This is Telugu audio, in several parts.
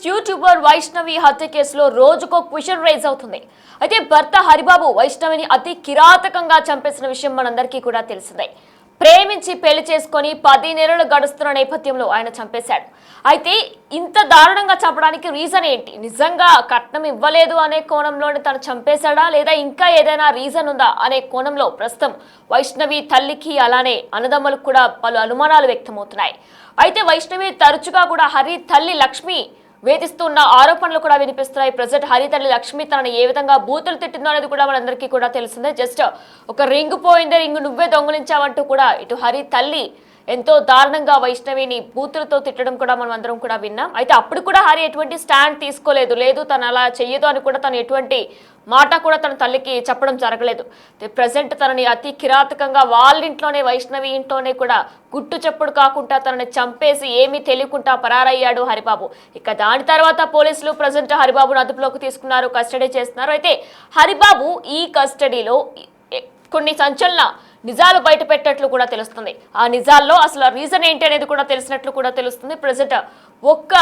యూట్యూబర్ వైష్ణవి హత్య కేసులో రోజుకో క్వశ్చన్ రైజ్ అవుతుంది. అయితే భర్త హరిబాబు వైష్ణవిని అతి కిరాతకంగా చంపేసిన విషయం మనందరికీ కూడా తెలిసిందే. ప్రేమించి పెళ్లి చేసుకొని 10 నెలలు గడుస్తున్న నేపథ్యంలో ఆయన చంపేశాడు. అయితే ఇంత దారుణంగా చంపడానికి రీజన్ ఏంటి? నిజంగా కట్నం ఇవ్వలేదు అనే కోణంలోనే తను చంపేశాడా, లేదా ఇంకా ఏదైనా రీజన్ ఉందా అనే కోణంలో ప్రస్తుతం వైష్ణవి తల్లికి అలానే అన్నదమ్ములకు కూడా పలు అనుమానాలు వ్యక్తమవుతున్నాయి. అయితే వైష్ణవి తరచుగా కూడా హరి తల్లి లక్ష్మి వేధిస్తున్న ఆరోపణలు కూడా వినిపిస్తున్నాయి. ప్రజెంట్ హరి తల్లి లక్ష్మి తనని ఏ విధంగా బూతులు తిట్టిందో అనేది కూడా మనందరికీ కూడా తెలిసిందే. జస్ట్ ఒక రింగ్ పోయిందే, రింగ్ నువ్వే దొంగలించావంటూ కూడా ఇటు హరి తల్లి ఎంతో దారుణంగా వైష్ణవిని బూతులతో తిట్టడం కూడా మనం అందరం కూడా విన్నాం. అయితే అప్పుడు కూడా హరి ఎటువంటి స్టాండ్ తీసుకోలేదు, లేదు తను అలా చెయ్యదు అని కూడా తను ఎటువంటి మాట కూడా తన తల్లికి చెప్పడం జరగలేదు. ప్రజెంట్ తనని అతి కిరాతకంగా వాళ్ళింట్లోనే వైష్ణవి ఇంట్లోనే కూడా గుట్టు చప్పుడు కాకుండా తనని చంపేసి ఏమీ తెలియకుండా పరారయ్యాడు హరిబాబు. ఇక దాని తర్వాత పోలీసులు ప్రజెంట్ హరిబాబును అదుపులోకి తీసుకున్నారు, కస్టడీ చేస్తున్నారు. అయితే హరిబాబు ఈ కస్టడీలో కొన్ని సంచలన నిజాలు బయట పెట్టినట్లు కూడా తెలుస్తుంది. ఆ నిజాల్లో అసలు రీజన్ ఏంటి అనేది కూడా తెలిసినట్లు కూడా తెలుస్తుంది. ప్రజెంట్ ఒక్క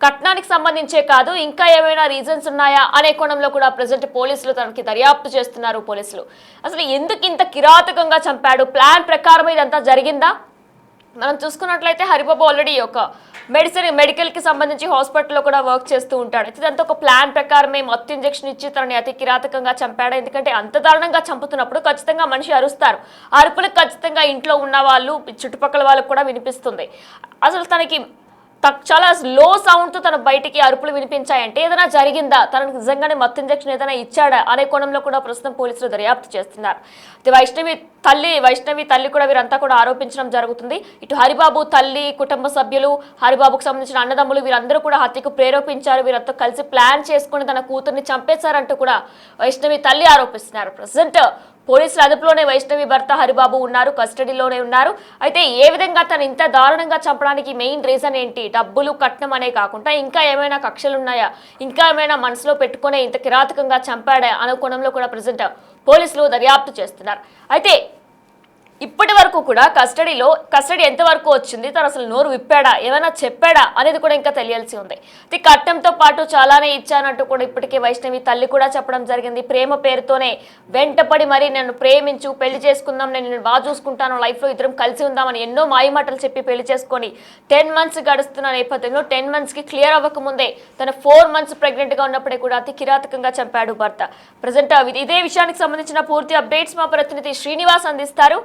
కట్నానికి సంబంధించే కాదు, ఇంకా ఏమైనా రీజన్స్ ఉన్నాయా అనే కోణంలో కూడా ప్రజెంట్ పోలీసులు తనకి దర్యాప్తు చేస్తున్నారు. పోలీసులు అసలు ఎందుకు ఇంత కిరాతకంగా చంపాడు, ప్లాన్ ప్రకారం ఇదంతా జరిగిందా? మనం చూసుకున్నట్లయితే హరిబాబు ఆల్రెడీ ఒక మెడికల్కి సంబంధించి హాస్పిటల్లో కూడా వర్క్ చేస్తూ ఉంటాడు. ఇదంతా ఒక ప్లాన్ ప్రకారమే మత్తు ఇంజెక్షన్ ఇచ్చి తనని అతి కిరాతకంగా చంపాడు. ఎందుకంటే అంత దారుణంగా చంపుతున్నప్పుడు ఖచ్చితంగా మనిషి అరుస్తారు. అరుపులకు ఖచ్చితంగా ఇంట్లో ఉన్న వాళ్ళు, చుట్టుపక్కల వాళ్ళకు కూడా వినిపిస్తుంది. అసలు తనకి చాలా లో సౌండ్తో తన బయటికి అరుపులు వినిపించాయంటే ఏదైనా జరిగిందా, తనకు నిజంగానే మత్తు ఇంజెక్షన్ ఏదైనా ఇచ్చాడా అనే కోణంలో కూడా ప్రస్తుతం పోలీసులు దర్యాప్తు చేస్తున్నారు. వైష్ణవి తల్లి కూడా వీరంతా కూడా ఆరోపించడం జరుగుతుంది. ఇటు హరిబాబు తల్లి, కుటుంబ సభ్యులు, హరిబాబుకు సంబంధించిన అన్నదమ్ములు వీరందరూ కూడా హత్యకు ప్రేరేపించారు, వీరంతా కలిసి ప్లాన్ చేసుకుని తన కూతుర్ని చంపేశారంటూ కూడా వైష్ణవి తల్లి ఆరోపిస్తున్నారు. ప్రజెంట్ పోలీసుల అదుపులోనే వైష్ణవి భర్త హరిబాబు ఉన్నారు, కస్టడీలోనే ఉన్నారు. అయితే ఏ విధంగా తను ఇంత దారుణంగా చంపడానికి మెయిన్ రీజన్ ఏంటి? డబ్బులు, కట్నం అనే కాకుండా ఇంకా ఏమైనా కక్షలు ఉన్నాయా, ఇంకా ఏమైనా మనసులో పెట్టుకునే ఇంత కిరాతకంగా చంపాడా అనే కోణంలో కూడా ప్రజెంట్ పోలీసులు దర్యాప్తు చేస్తున్నారు. అయితే ఇప్పటి వరకు కూడా కస్టడీ ఎంతవరకు వచ్చింది, తను అసలు నోరు విప్పాడా, ఏమైనా చెప్పాడా అనేది కూడా ఇంకా తెలియాల్సి ఉంది. కట్నంతో పాటు చాలానే ఇచ్చానంటూ కూడా ఇప్పటికే వైష్ణవి తల్లి కూడా చెప్పడం జరిగింది. ప్రేమ పేరుతోనే వెంటపడి మరి నన్ను ప్రేమించు, పెళ్లి చేసుకుందాం, నేను బాగా చూసుకుంటాను, లైఫ్లో ఇద్దరం కలిసి ఉందామని ఎన్నో మాయమాటలు చెప్పి పెళ్లి చేసుకొని 10 months గడుస్తున్న నేపథ్యంలో 10 monthsకి క్లియర్ అవ్వకముందే తన 4 months ప్రెగ్నెంట్గా ఉన్నప్పుడే కూడా అతి కిరాతకంగా చంపాడు భర్త. ప్రజెంట్ ఇదే విషయానికి సంబంధించిన పూర్తి అప్డేట్స్ మా ప్రతినిధి శ్రీనివాస్ అందిస్తారు.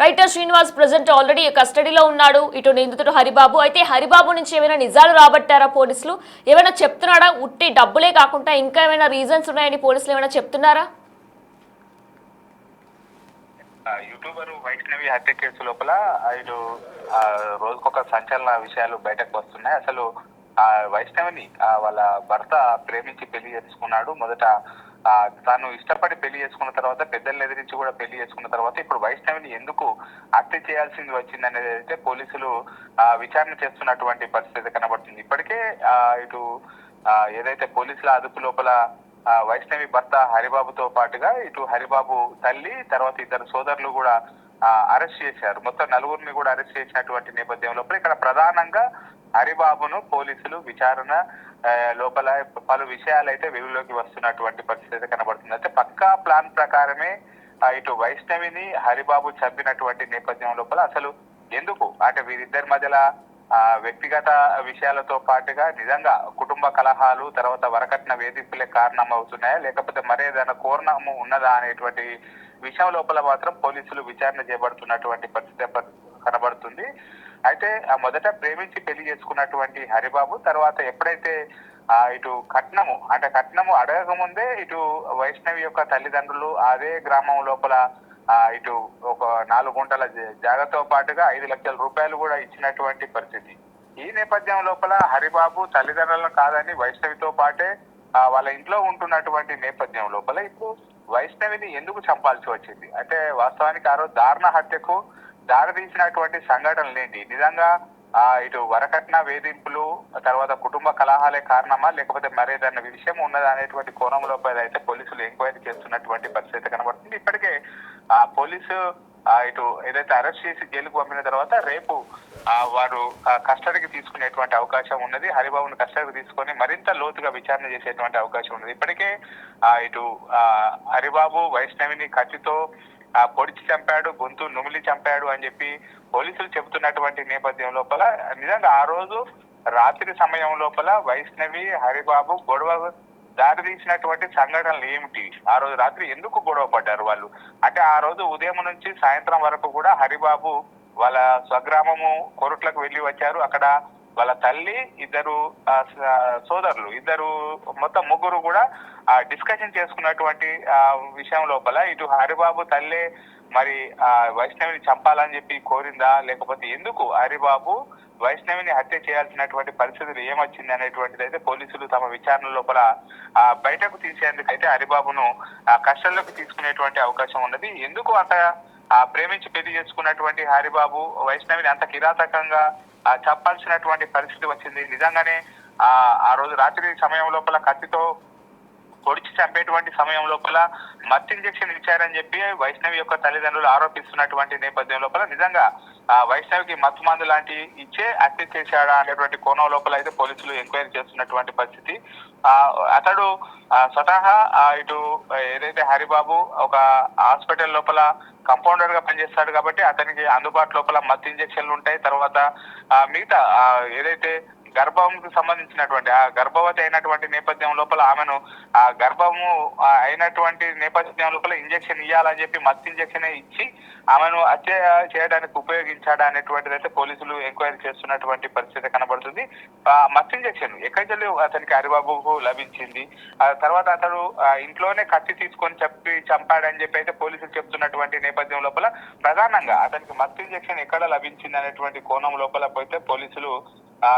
రైటర్ శ్రీనివాస్ ప్రజెంట్ ఆల్రెడీ కస్టడీలో ఉన్నాడు, ఇటు నిందితుడు హరిబాబు. అయితే హరిబాబు నుంచి ఏమైనా నిజాలు రాబట్టారా పోలీసులు? ఏమైనా చెప్తున్నాడా? ఉట్టి డబ్బులే కాకుండా ఇంకా ఏమైనా రీజన్స్ ఉన్నాయని పోలీసులు ఏమైనా చెప్తున్నారా? యూట్యూబర్ వైష్ణవి హత్య కేసు లోపల ఇటు రోజుకొక సంచలన విషయాలు బయటకు వస్తున్నాయి. అసలు వైష్ణవిని వాళ్ళ భర్త ప్రేమించి పెళ్లి చేసుకున్నాడు. మొదట తాను ఇష్టపడి పెళ్లి చేసుకున్న తర్వాత, పెద్దలను ఎదిరించి కూడా పెళ్లి చేసుకున్న తర్వాత ఇప్పుడు వైష్ణవిని ఎందుకు హత్య చేయాల్సింది వచ్చింది అనేది అయితే పోలీసులు విచారణ చేస్తున్నటువంటి పరిస్థితి కనబడుతుంది. ఇప్పటికే ఇటు ఏదైతే పోలీసుల అదుపు లోపల వైష్ణవి భర్త హరిబాబుతో పాటుగా ఇటు హరిబాబు తల్లి, తర్వాత ఇద్దరు సోదరులు కూడా అరెస్ట్ చేశారు. మొత్తం 4గురిని కూడా అరెస్ట్ చేసినటువంటి నేపథ్యం లోపల ఇక్కడ ప్రధానంగా హరిబాబును పోలీసులు విచారణ లోపల పలు విషయాలు అయితే వెలుగులోకి వస్తున్నటువంటి పరిస్థితి కనబడుతుంది. అయితే పక్కా ప్లాన్ ప్రకారమే ఇటు వైష్ణవిని హరిబాబు చంపినటువంటి నేపథ్యం లోపల అసలు ఎందుకు అంటే వీరిద్దరి మధ్యలో వ్యక్తిగత విషయాలతో పాటుగా నిజంగా కుటుంబ కలహాలు, తర్వాత వరకట్న వేధింపులే కారణం అవుతున్నాయా, లేకపోతే మరేదైనా కోరణము ఉన్నదా అనేటువంటి విషయం లోపల మాత్రం పోలీసులు విచారణ చేపడుతున్నటువంటి పరిస్థితి కనబడుతుంది. అయితే మొదట ప్రేమించి పెళ్లి చేసుకున్నటువంటి హరిబాబు తర్వాత ఎప్పుడైతే ఇటు కట్నము అడగక ముందే ఇటు వైష్ణవి యొక్క తల్లిదండ్రులు అదే గ్రామం లోపల ఇటు ఒక 4 గుంటల జాగతో పాటుగా 5 లక్షల రూపాయలు కూడా ఇచ్చినటువంటి పరిస్థితి. ఈ నేపథ్యం లోపల హరిబాబు తల్లిదండ్రులను కాదని వైష్ణవితో పాటే వాళ్ళ ఇంట్లో ఉంటున్నటువంటి నేపథ్యం లోపల ఇప్పుడు వైష్ణవిని ఎందుకు చంపాల్సి వచ్చింది అంటే వాస్తవానికి ఆ రోజు దారుణ హత్యకు దారితీసినటువంటి సంఘటనలు ఏంటి, నిజంగా ఇటు వరకట్న వేధింపులు, తర్వాత కుటుంబ కలహాలే కారణమా, లేకపోతే మరేదన్న విషయం ఉన్నదా అనేటువంటి కోణంలో అయితే పోలీసులు ఎంక్వైరీ చేస్తున్నటువంటి పరిస్థితి కనబడుతుంది. ఇప్పటికే పోలీసు ఇటు ఏదైతే అరెస్ట్ చేసి జైలుకు పంపిన తర్వాత రేపు వారు కస్టడీకి తీసుకునేటువంటి అవకాశం ఉన్నది. హరిబాబును కస్టడీకి తీసుకొని మరింత లోతుగా విచారణ చేసేటువంటి అవకాశం ఉన్నది. ఇప్పటికే ఇటు హరిబాబు వైష్ణవిని కత్తితో పొడిచి చంపాడు, గొంతు నుమిలి చంపాడు అని చెప్పి పోలీసులు చెబుతున్నటువంటి నేపథ్యం లోపల నిజంగా ఆ రోజు రాత్రి సమయం లోపల వైష్ణవి హరిబాబు గొడవ దారి తీసినటువంటి సంఘటనలు ఏమిటి, ఆ రోజు రాత్రి ఎందుకు గొడవ పడ్డారు వాళ్ళు అంటే, ఆ రోజు ఉదయం నుంచి సాయంత్రం వరకు కూడా హరిబాబు వాళ్ళ స్వగ్రామము కోరుట్లకు వెళ్ళి వచ్చారు. అక్కడ వాళ్ళ తల్లి, ఇద్దరు సోదరులు, మొత్తం ముగ్గురు కూడా డిస్కషన్ చేసుకున్నటువంటి విషయం లోపల ఇటు హరిబాబు తల్లి మరి వైష్ణవిని చంపాలని చెప్పి కోరిందా, లేకపోతే ఎందుకు హరిబాబు వైష్ణవిని హత్య చేయాల్సినటువంటి పరిస్థితులు ఏమొచ్చింది అనేటువంటిది అయితే పోలీసులు తమ విచారణ లోపల బయటకు తీసేందుకు అయితే హరిబాబును కస్టడీలోకి తీసుకునేటువంటి అవకాశం ఉన్నది. ఎందుకు అంత ప్రేమించి పెళ్లి చేసుకున్నటువంటి హరిబాబు వైష్ణవిని అంత కిరాతకంగా చెప్పాల్సినటువంటి పరిస్థితి వచ్చింది. నిజంగానే ఆ రోజు రాత్రి సమయం లోపల కత్తితో పొడిచి చంపేటువంటి సమయం లోపల మత్తు ఇంజెక్షన్ ఇచ్చారని చెప్పి వైష్ణవి యొక్క తల్లిదండ్రులు ఆరోపిస్తున్నటువంటి నేపథ్యం లోపల నిజంగా వైష్ణవికి మత్తు మందు లాంటి ఇచ్చే హత్య చేశాడా అనేటువంటి కోణం లోపల అయితే పోలీసులు ఎంక్వైరీ చేస్తున్నటువంటి పరిస్థితి. అతడు స్వతహా ఇటు ఏదైతే హరిబాబు ఒక హాస్పిటల్ లోపల కంపౌండర్ గా పనిచేస్తాడు కాబట్టి అతనికి అందుబాటు లోపల మత్తు ఇంజెక్షన్లు ఉంటాయి. తర్వాత మిగతా ఏదైతే గర్భంకు సంబంధించినటువంటి గర్భవతి అయినటువంటి నేపథ్యం లోపల ఆమెను గర్భము అయినటువంటి నేపథ్యం లోపల ఇంజెక్షన్ ఇవ్వాలని చెప్పి మత్తు ఇంజెక్షన్ ఇచ్చి ఆమెను హత్య చేయడానికి ఉపయోగించాడా అనేటువంటిది అయితే పోలీసులు ఎంక్వైరీ చేస్తున్నటువంటి పరిస్థితి కనబడుతుంది. మత్తు ఇంజెక్షన్ ఎక్కడికి అతనికి హరిబాబుకు లభించింది, తర్వాత అతడు ఇంట్లోనే కత్తి తీసుకొని చెప్పి చంపాడని చెప్పి అయితే పోలీసులు చెప్తున్నటువంటి నేపథ్యం లోపల ప్రధానంగా అతనికి మత్తు ఇంజెక్షన్ ఎక్కడ లభించింది అనేటువంటి కోణం లోపల పోతే పోలీసులు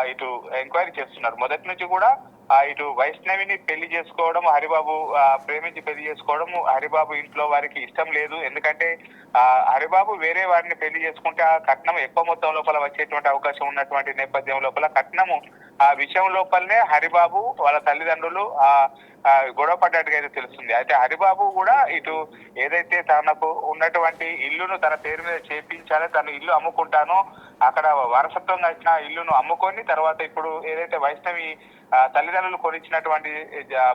ఇటు ఎంక్వైరీ చేస్తున్నారు. మొదటి నుంచి కూడా ఇటు వైష్ణవిని పెళ్లి చేసుకోవడం, హరిబాబు ప్రేమించి పెళ్లి చేసుకోవడం హరిబాబు ఇంట్లో వారికి ఇష్టం లేదు. ఎందుకంటే హరిబాబు వేరే వారిని పెళ్లి చేసుకుంటే ఆ కట్నం ఎక్కువ మొత్తం లోపల వచ్చేటువంటి అవకాశం ఉన్నటువంటి నేపథ్యం లోపల కట్నము ఆ విషయం లోపలనే హరిబాబు వాళ్ళ తల్లిదండ్రులు గొడవ పడ్డట్టుగా అయితే తెలుస్తుంది. అయితే హరిబాబు కూడా ఇటు ఏదైతే తనకు ఉన్నటువంటి ఇల్లును తన పేరు మీద చేపించాలో, తను ఇల్లు అమ్ముకుంటానో అక్కడ వారసత్వంగా ఇచ్చిన ఇల్లును అమ్ముకొని తర్వాత ఇప్పుడు ఏదైతే వైష్ణవి తల్లిదండ్రులు కొనిచ్చినటువంటి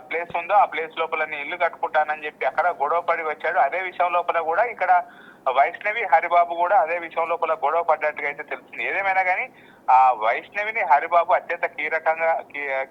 ప్లేస్ ఉందో ఆ ప్లేస్ లోపల నేను ఇల్లు కట్టుకుంటానని చెప్పి అక్కడ గొడవ పడి వచ్చాడు. అదే విషయం లోపల కూడా ఇక్కడ వైష్ణవి హరిబాబు కూడా అదే విషయం లోపల గొడవ పడ్డట్టుగా అయితే తెలుస్తుంది. ఏదేమైనా కానీ వైష్ణవిని హరిబాబు అత్యంత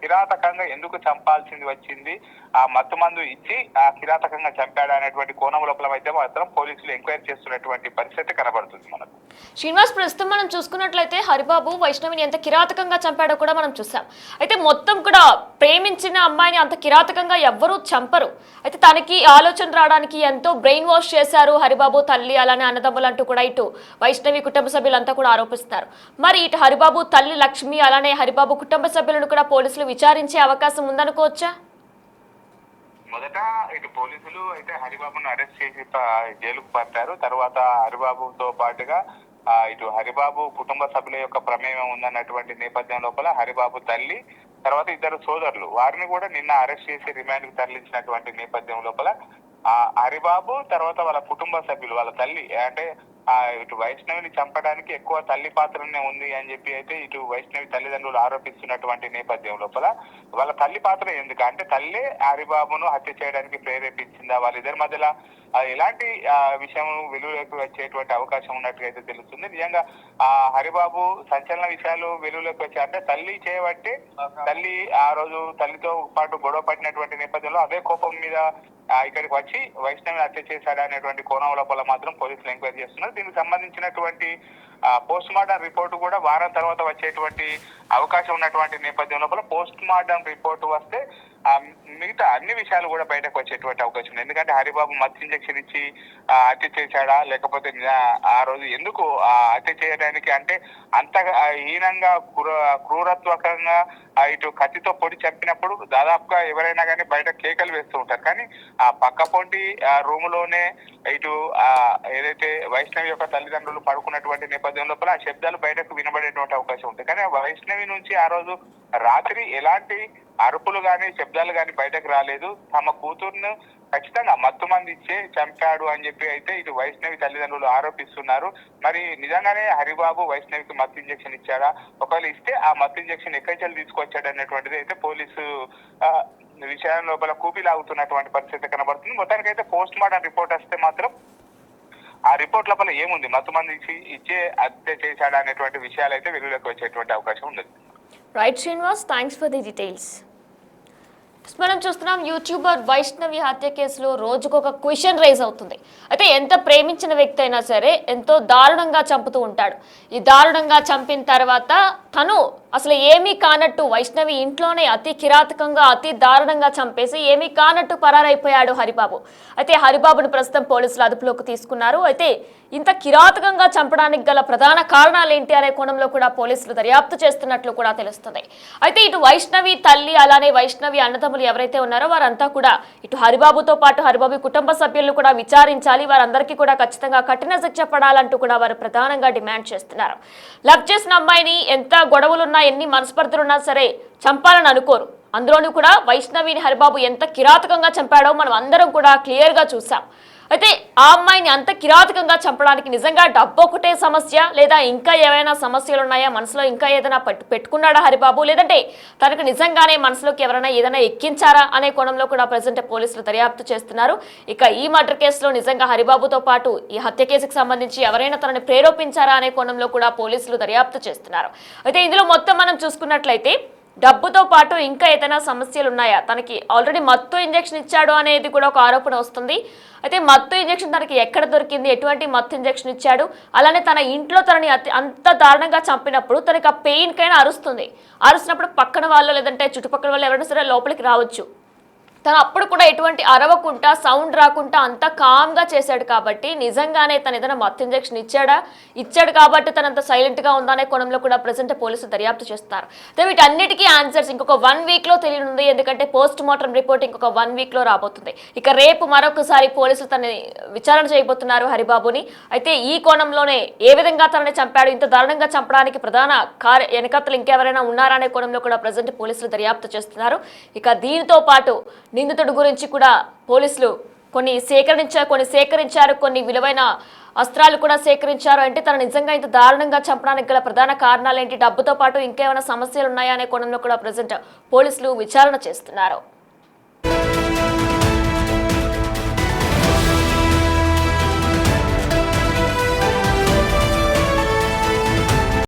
కిరాతకంగా ఎందుకు చంపాల్సింది వచ్చింది, ఆ మత్తు మందు ఇచ్చి కిరాతకంగా చంపాడు అనేటువంటి కోణం లోపల అయితే మాత్రం పోలీసులు ఎంక్వైరీ చేస్తున్నటువంటి పరిస్థితి కనబడుతుంది మనకు. శ్రీనివాస్, ప్రస్తుతం మనం చూసుకున్నట్లయితే హరిబాబు వైష్ణవిని ఎంత కిరాతకంగా చంపాడో కూడా మనం చూసాం. అయితే మొత్తం కూడా ప్రేమించిన అమ్మాయిని అంత కిరాతకంగా ఎవ్వరూ చంపరు. అయితే తనకి ఆలోచన రావడానికి ఎంతో బ్రెయిన్ వాష్ చేశారు హరిబాబు తల్లి, అలానే అన్నదమ్ములు అంటూ కూడా ఇటు వైష్ణవి కుటుంబ సభ్యులంతా కూడా ఆరోపిస్తున్నారు. మరి ఇటు హరిబాబు తల్లి లక్ష్మి అలానే హరిబాబు కుటుంబ సభ్యులను కూడా పోలీసులు విచారించే అవకాశం ఉందనుకోవచ్చా? మొదట ఇటు పోలీసులు అయితే హరిబాబును అరెస్ట్ చేసి జైలుకు పంపారు. తర్వాత హరిబాబుతో పాటుగా ఇటు హరిబాబు కుటుంబ సభ్యుల యొక్క ప్రమేయం ఉందన్నటువంటి నేపథ్యం లోపల హరిబాబు తల్లి, తర్వాత ఇద్దరు సోదరులు వారిని కూడా నిన్న అరెస్ట్ చేసి రిమాండ్ కు తరలించినటువంటి నేపథ్యం లోపల హరిబాబు తర్వాత వాళ్ళ కుటుంబ సభ్యులు వాళ్ళ తల్లి అంటే ఇటు వైష్ణవిని చంపడానికి ఎక్కువ తల్లి పాత్రనే ఉంది అని చెప్పి అయితే ఇటు వైష్ణవి తల్లిదండ్రులు ఆరోపిస్తున్నటువంటి నేపథ్యం లోపల వాళ్ళ తల్లి పాత్ర ఎందుకు అంటే తల్లి హరిబాబును హత్య చేయడానికి ప్రేరేపించిందా, వాళ్ళిద్దరి మధ్యలో ఎలాంటి విషయం వెలుగులోకి వచ్చేటువంటి అవకాశం ఉన్నట్టుగా అయితే తెలుస్తుంది. నిజంగా హరిబాబు సంచలన విషయాలు వెలుగులోకి వచ్చాయి అంటే తల్లి చేయబట్టి తల్లి ఆ రోజు తల్లితో పాటు గొడవ పడినటువంటి నేపథ్యంలో అదే కోపం మీద ఇక్కడికి వచ్చి వైష్ణవి హత్య చేశాడు అనేటువంటి కోణం లోపల మాత్రం పోలీసులు ఎంక్వైరీ చేస్తున్నారు. దీనికి సంబంధించినటువంటి పోస్ట్ మార్టం రిపోర్టు కూడా వారం తర్వాత వచ్చేటువంటి అవకాశం ఉన్నటువంటి నేపథ్యం లోపల పోస్ట్ మార్టం రిపోర్టు వస్తే మిగతా అన్ని విషయాలు కూడా బయటకు వచ్చేటువంటి అవకాశం ఉంది. ఎందుకంటే హరిబాబు మత్తు ఇంజెక్షన్ ఇచ్చి హత్య చేశాడా, లేకపోతే ఆ రోజు ఎందుకు హత్య చేయడానికి అంటే అంత హీనంగా క్రూరత్వకంగా ఇటు కత్తితో పొడి చంపినప్పుడు దాదాపుగా ఎవరైనా కానీ బయట కేకలు వేస్తూ ఉంటారు. కానీ ఆ పక్క పొంటి రూములోనే ఇటు ఏదైతే వైష్ణవి యొక్క తల్లిదండ్రులు పడుకున్నటువంటి నేపథ్యం లోపల ఆ శబ్దాలు బయటకు వినబడేటువంటి అవకాశం ఉంటుంది. కానీ వైష్ణవి నుంచి ఆ రోజు రాత్రి ఎలాంటి అరుపులు గాని శబ్దాలు గాని బయటకు రాలేదు. తమ కూతుర్ను ఖచ్చితంగా మత్తు మంది ఇచ్చే చంపాడు అని చెప్పి అయితే ఇటు వైష్ణవి తల్లిదండ్రులు ఆరోపిస్తున్నారు. మరి నిజంగానే హరిబాబు వైష్ణవికి మత్తు ఇంజెక్షన్ ఇచ్చాడా, ఒకవేళ ఇస్తే ఆ మత్తు ఇంజెక్షన్ ఎక్కడి నుంచి తీసుకొచ్చాడు అనేటువంటిది అయితే పోలీసు విషయం లోపల కూపిలాగుతున్నటువంటి పరిస్థితి కనబడుతుంది. మొత్తానికైతే పోస్ట్ మార్టం రిపోర్ట్ వస్తే మాత్రం ఆ రిపోర్ట్ లోపల ఏముంది, మత్తు మంది ఇచ్చే హత్య చేశాడా అనేటువంటి విషయాలు అయితే వెలుగులోకి వచ్చేటువంటి అవకాశం ఉంది. Right Srinivas, thanks for the details. మనం చూస్తున్నాం యూట్యూబర్ వైష్ణవి హత్య కేసులో రోజుకొక క్వశ్చన్ రైజ్ అవుతుంది. అయితే ఎంత ప్రేమించిన వ్యక్తి అయినా సరే ఎంతో దారుణంగా చంపుతూ ఉంటాడు. ఈ దారుణంగా చంపిన తర్వాత తను అసలు ఏమీ కానట్టు వైష్ణవి ఇంట్లోనే అతి కిరాతకంగా అతి దారుణంగా చంపేసి ఏమీ కానట్టు పరారైపోయాడు హరిబాబు. అయితే హరిబాబును ప్రస్తుతం పోలీసులు అదుపులోకి తీసుకున్నారు. అయితే ఇంత కిరాతకంగా చంపడానికి గల ప్రధాన కారణాలు ఏంటి అనే కోణంలో కూడా పోలీసులు దర్యాప్తు చేస్తున్నట్లు కూడా తెలుస్తుంది. అయితే ఇటు వైష్ణవి తల్లి అలానే వైష్ణవి అన్నదమ్ములు ఎవరైతే ఉన్నారో వారంతా కూడా ఇటు హరిబాబుతో పాటు హరిబాబు కుటుంబ సభ్యులను కూడా విచారించాలి, వారందరికీ కూడా ఖచ్చితంగా కఠిన శిక్ష పడాలంటూ కూడా వారు ప్రధానంగా డిమాండ్ చేస్తున్నారు. లవ్ చేసిన అమ్మాయిని ఎంత గొడవలున్నా ఎన్ని మనస్పర్ధలున్నా సరే చంపాలని అనుకోరు. అందులోనూ కూడా వైష్ణవిని హరిబాబు ఎంత కిరాతకంగా చంపాడో మనం అందరం కూడా క్లియర్గా చూసాం. అయితే ఆ అమ్మాయిని అంత కిరాతకంగా చంపడానికి నిజంగా డబ్బు ఒకటే సమస్య, లేదా ఇంకా ఏమైనా సమస్యలు ఉన్నాయా, మనసులో ఇంకా ఏదైనా పెట్టుకున్నాడా హరిబాబు, లేదంటే తనకు నిజంగానే మనసులోకి ఎవరైనా ఏదైనా ఎక్కించారా అనే కోణంలో కూడా ప్రజెంట్ పోలీసులు దర్యాప్తు చేస్తున్నారు. ఇక ఈ మర్డర్ కేసులో నిజంగా హరిబాబుతో పాటు ఈ హత్య కేసుకు సంబంధించి ఎవరైనా తనని ప్రేరేపించారా అనే కోణంలో కూడా పోలీసులు దర్యాప్తు చేస్తున్నారు. అయితే ఇందులో మొత్తం మనం చూసుకున్నట్లయితే డబ్బుతో పాటు ఇంకా ఏదైనా సమస్యలు ఉన్నాయా, తనకి ఆల్రెడీ మత్తు ఇంజెక్షన్ ఇచ్చాడు అనేది కూడా ఒక ఆరోపణ వస్తుంది. అయితే మత్తు ఇంజెక్షన్ తనకి ఎక్కడ దొరికింది, ఎటువంటి మత్తు ఇంజెక్షన్ ఇచ్చాడు, అలానే తన ఇంట్లో తనని అంత దారుణంగా చంపినప్పుడు తనకి ఆ పెయిన్ కైనా అరుస్తున్నప్పుడు పక్కన వాళ్ళు లేదంటే చుట్టుపక్కల వాళ్ళు ఎవరైనా సరే లోపలికి రావచ్చు. తను అప్పుడు కూడా ఎటువంటి అరవకుండా సౌండ్ రాకుండా అంతా కామ్గా చేశాడు కాబట్టి నిజంగానే తను ఏదైనా మత్తు ఇంజెక్షన్ ఇచ్చాడు కాబట్టి తనంత సైలెంట్గా ఉందనే కోణంలో కూడా ప్రజెంట్ పోలీసులు దర్యాప్తు చేస్తారు. వీటన్నిటికీ ఆన్సర్స్ ఇంకొక 1 వీక్లో తెలియనుంది. ఎందుకంటే పోస్ట్ మార్టం రిపోర్ట్ ఇంకొక 1 వీక్లో రాబోతుంది. ఇక రేపు మరొకసారి పోలీసులు తనని విచారణ చేయబోతున్నారు హరిబాబుని. అయితే ఈ కోణంలోనే ఏ విధంగా తనని చంపాడు, ఇంత దారుణంగా చంపడానికి ప్రధాన వెనకత్తలు ఇంకెవరైనా ఉన్నారా అనే కోణంలో కూడా ప్రజెంట్ పోలీసులు దర్యాప్తు చేస్తున్నారు. ఇక దీనితో పాటు నిందితుడి గురించి కూడా పోలీసులు కొన్ని సేకరించారు, కొన్ని విలువైన అస్త్రాలు కూడా సేకరించారు. అంటే తను నిజంగా ఇంత దారుణంగా చంపడానికి గల ప్రధాన కారణాలు ఏంటి, డబ్బుతో పాటు ఇంకేమైనా సమస్యలు ఉన్నాయా అనే కోణంలో కూడా ప్రజెంట్ పోలీసులు విచారణ చేస్తున్నారు.